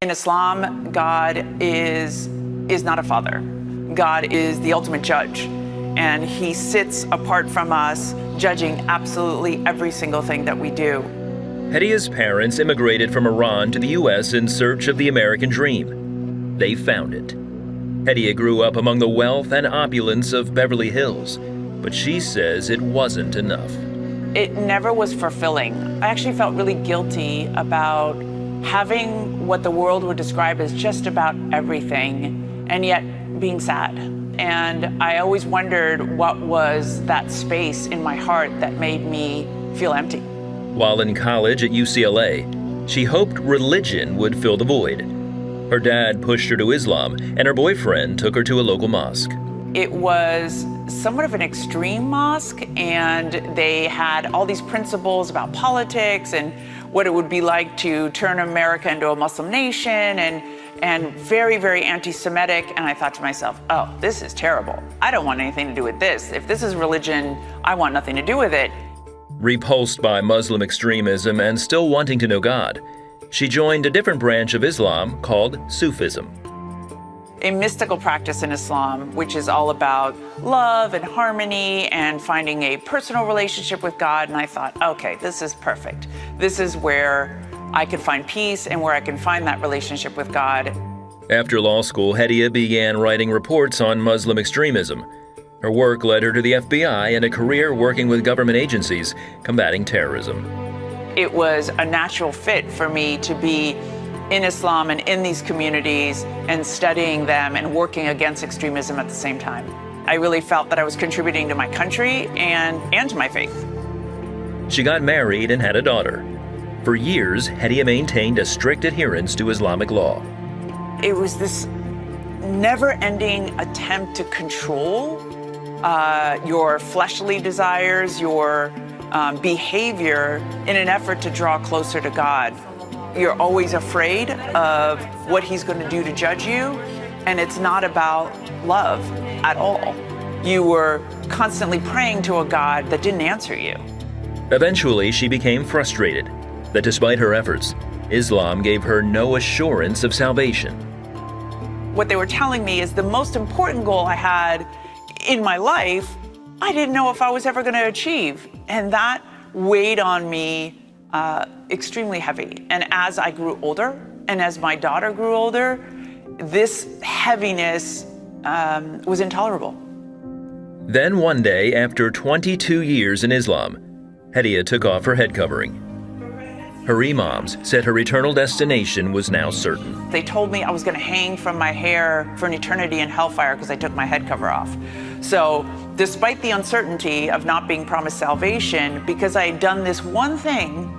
In Islam, God is not a father. God is the ultimate judge, and he sits apart from us, judging absolutely every single thing that we do. Hedia's parents immigrated from Iran to the U.S. in search of the American dream. They found it. Hedia grew up among the wealth and opulence of Beverly Hills, but she says it wasn't enough. It never was fulfilling. I actually felt really guilty about having what the world would describe as just about everything, and yet being sad. And I always wondered what was that space in my heart that made me feel empty. While in college at UCLA, she hoped religion would fill the void. Her dad pushed her to Islam, and her boyfriend took her to a local mosque. It was somewhat of an extreme mosque, and they had all these principles about politics and what it would be like to turn America into a Muslim nation, and very, very anti-Semitic. And I thought to myself, oh, this is terrible. I don't want anything to do with this. If this is religion, I want nothing to do with it. Repulsed by Muslim extremism and still wanting to know God, she joined a different branch of Islam called Sufism. A mystical practice in Islam, which is all about love and harmony and finding a personal relationship with God. And I thought, okay, this is perfect. This is where I can find peace and where I can find that relationship with God. After law school, Hedia began writing reports on Muslim extremism. Her work led her to the FBI and a career working with government agencies combating terrorism. It was a natural fit for me to be in Islam and in these communities and studying them and working against extremism at the same time. I really felt that I was contributing to my country and to my faith. She got married and had a daughter. For years, Hedia maintained a strict adherence to Islamic law. It was this never-ending attempt to control your fleshly desires, your behavior in an effort to draw closer to God. You're always afraid of what he's going to do to judge you, and it's not about love at all. You were constantly praying to a God that didn't answer you. Eventually, she became frustrated that despite her efforts, Islam gave her no assurance of salvation. What they were telling me is the most important goal I had in my life, I didn't know if I was ever going to achieve. And that weighed on me extremely heavy. And as I grew older, and as my daughter grew older, this heaviness was intolerable. Then one day, after 22 years in Islam, Hedia took off her head covering. Her imams said her eternal destination was now certain. They told me I was going to hang from my hair for an eternity in hellfire because I took my head cover off. So despite the uncertainty of not being promised salvation, because I had done this one thing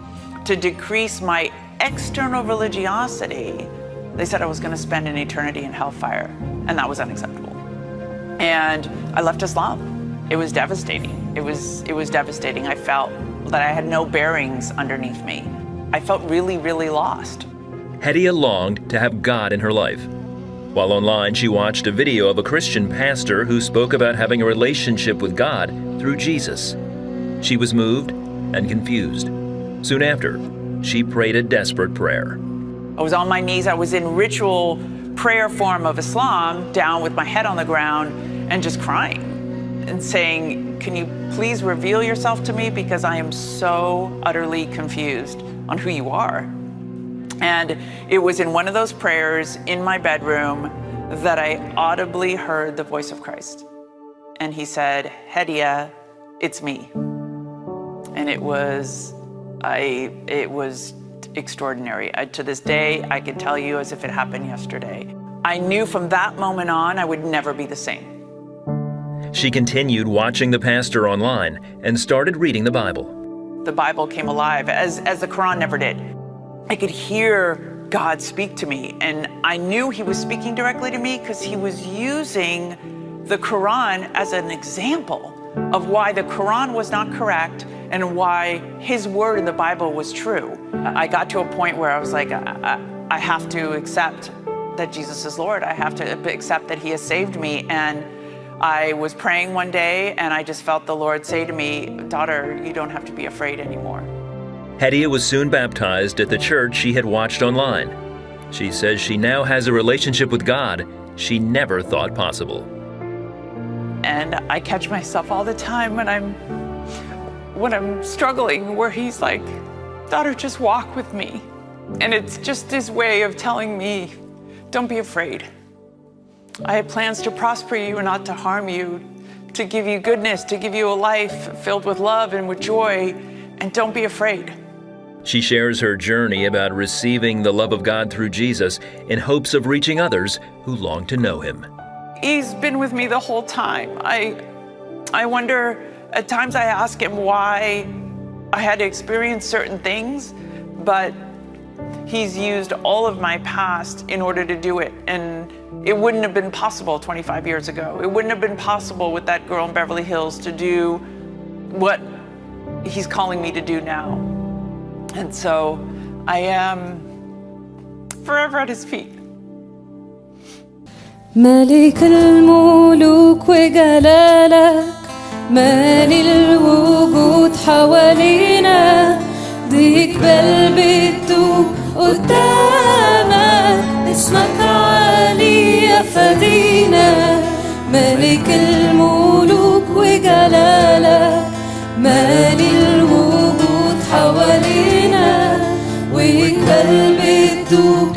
to decrease my external religiosity, they said I was going to spend an eternity in hellfire, and that was unacceptable. And I left Islam. It was devastating. It was devastating. I felt that I had no bearings underneath me. I felt really, really lost. Hedia longed to have God in her life. While online, she watched a video of a Christian pastor who spoke about having a relationship with God through Jesus. She was moved and confused. Soon after, she prayed a desperate prayer. I was on my knees. I was in ritual prayer form of Islam, down with my head on the ground and just crying and saying, can you please reveal yourself to me, because I am so utterly confused on who you are. And it was in one of those prayers in my bedroom that I audibly heard the voice of Christ. And he said, Hedia, it's me. And it was extraordinary. To this day, I can tell you as if it happened yesterday. I knew from that moment on I would never be the same. She continued watching the pastor online and started reading the Bible. The Bible came alive, as the Quran never did. I could hear God speak to me, and I knew he was speaking directly to me because he was using the Quran as an example of why the Quran was not correct and why his word in the Bible was true. I got to a point where I was like, I have to accept that Jesus is Lord. I have to accept that he has saved me. And I was praying one day, and I just felt the Lord say to me, daughter, you don't have to be afraid anymore. Hedia was soon baptized at the church she had watched online. She says she now has a relationship with God she never thought possible. And I catch myself all the time when I'm struggling, where he's like, daughter, just walk with me. And it's just his way of telling me, don't be afraid. I have plans to prosper you and not to harm you, to give you goodness, to give you a life filled with love and with joy, and don't be afraid. She shares her journey about receiving the love of God through Jesus in hopes of reaching others who long to know him. He's been with me the whole time. I wonder, at times I ask him why I had to experience certain things, but he's used all of my past in order to do it. And it wouldn't have been possible 25 years ago. It wouldn't have been possible with that girl in Beverly Hills to do what he's calling me to do now. And so I am forever at his feet. ملك الملوك وجلالك مالي الوجود حوالينا ضيق قلبي تدوب قدامك اسمك عالي يا فدينا ملك الملوك وجلالك مالي الوجود حوالينا وقلبي تدوب